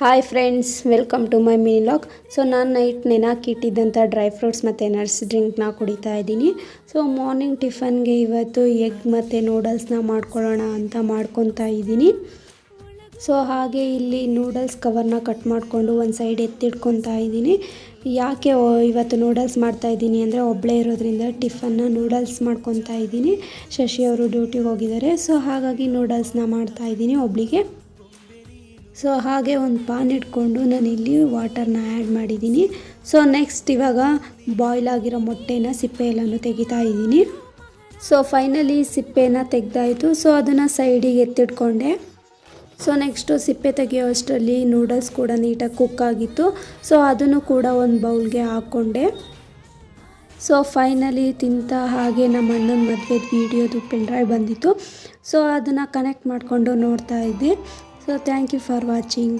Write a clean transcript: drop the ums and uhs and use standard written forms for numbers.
Hi friends, welcome to my mini vlog. So ನಾನು night ನೆನಾಕಿಟ್ಟಿದ್ದಂಥ dry fruits ಮತ್ತು nuts ಡ್ರಿಂಕ್ನ ಕುಡಿತಾ ಇದ್ದೀನಿ. ಸೊ ಮಾರ್ನಿಂಗ್ ಟಿಫನ್ಗೆ ಇವತ್ತು ಎಗ್ ಮತ್ತು ನೂಡಲ್ಸ್ನ ಮಾಡ್ಕೊಳ್ಳೋಣ ಅಂತ ಮಾಡ್ಕೊತಾ ಇದ್ದೀನಿ. ಸೊ ಹಾಗೆ ಇಲ್ಲಿ ನೂಡಲ್ಸ್ ಕವರ್ನ ಕಟ್ ಮಾಡಿಕೊಂಡು ಒಂದು ಸೈಡ್ ಎತ್ತಿಡ್ಕೊತಾ ಇದ್ದೀನಿ. ಯಾಕೆ ಇವತ್ತು ನೂಡಲ್ಸ್ ಮಾಡ್ತಾಯಿದ್ದೀನಿ ಅಂದರೆ ಒಬ್ಬಳೇ ಇರೋದ್ರಿಂದ ಟಿಫನ್ನ ನೂಡಲ್ಸ್ ಮಾಡ್ಕೊತಾ ಇದ್ದೀನಿ. ಶಶಿ ಅವರು ಡ್ಯೂಟಿಗೆ ಹೋಗಿದ್ದಾರೆ. ಸೊ ಹಾಗಾಗಿ ನೂಡಲ್ಸ್ನ ಮಾಡ್ತಾಯಿದ್ದೀನಿ ಒಬ್ಬಳಿಗೆ. ಸೊ ಹಾಗೆ ಒಂದು ಪಾನ್ ಇಟ್ಕೊಂಡು ನಾನಿಲ್ಲಿ ವಾಟರ್ನ ಆ್ಯಡ್ ಮಾಡಿದ್ದೀನಿ. ಸೊ ನೆಕ್ಸ್ಟ್ ಇವಾಗ ಬಾಯ್ಲ್ ಆಗಿರೋ ಮೊಟ್ಟೆನ ಸಿಪ್ಪೆ ಎಲ್ಲನೂ ತೆಗಿತಾ ಇದ್ದೀನಿ. ಸೊ ಫೈನಲಿ ಸಿಪ್ಪೆನ ತೆಗೆದಾಯಿತು. ಸೊ ಅದನ್ನು ಸೈಡಿಗೆ ಎತ್ತಿಟ್ಕೊಂಡೆ. ಸೊ ನೆಕ್ಸ್ಟು ಸಿಪ್ಪೆ ತೆಗೆಯೋ ಅಷ್ಟರಲ್ಲಿ ನೂಡಲ್ಸ್ ಕೂಡ ನೀಟಾಗಿ ಕುಕ್ ಆಗಿತ್ತು. ಸೊ ಅದನ್ನು ಕೂಡ ಒಂದು ಬೌಲ್ಗೆ ಹಾಕ್ಕೊಂಡೆ. ಸೊ ಫೈನಲಿ ತಿಂತ ಹಾಗೆ ನಮ್ಮ ಅಣ್ಣನ ಮದುವೆದು ವೀಡಿಯೋದು ಪೆನ್ ಡ್ರೈವ್ ಬಂದಿತ್ತು. ಸೊ ಅದನ್ನು ಕನೆಕ್ಟ್ ಮಾಡಿಕೊಂಡು ನೋಡ್ತಾ ಇದ್ದೆ. So thank you for watching.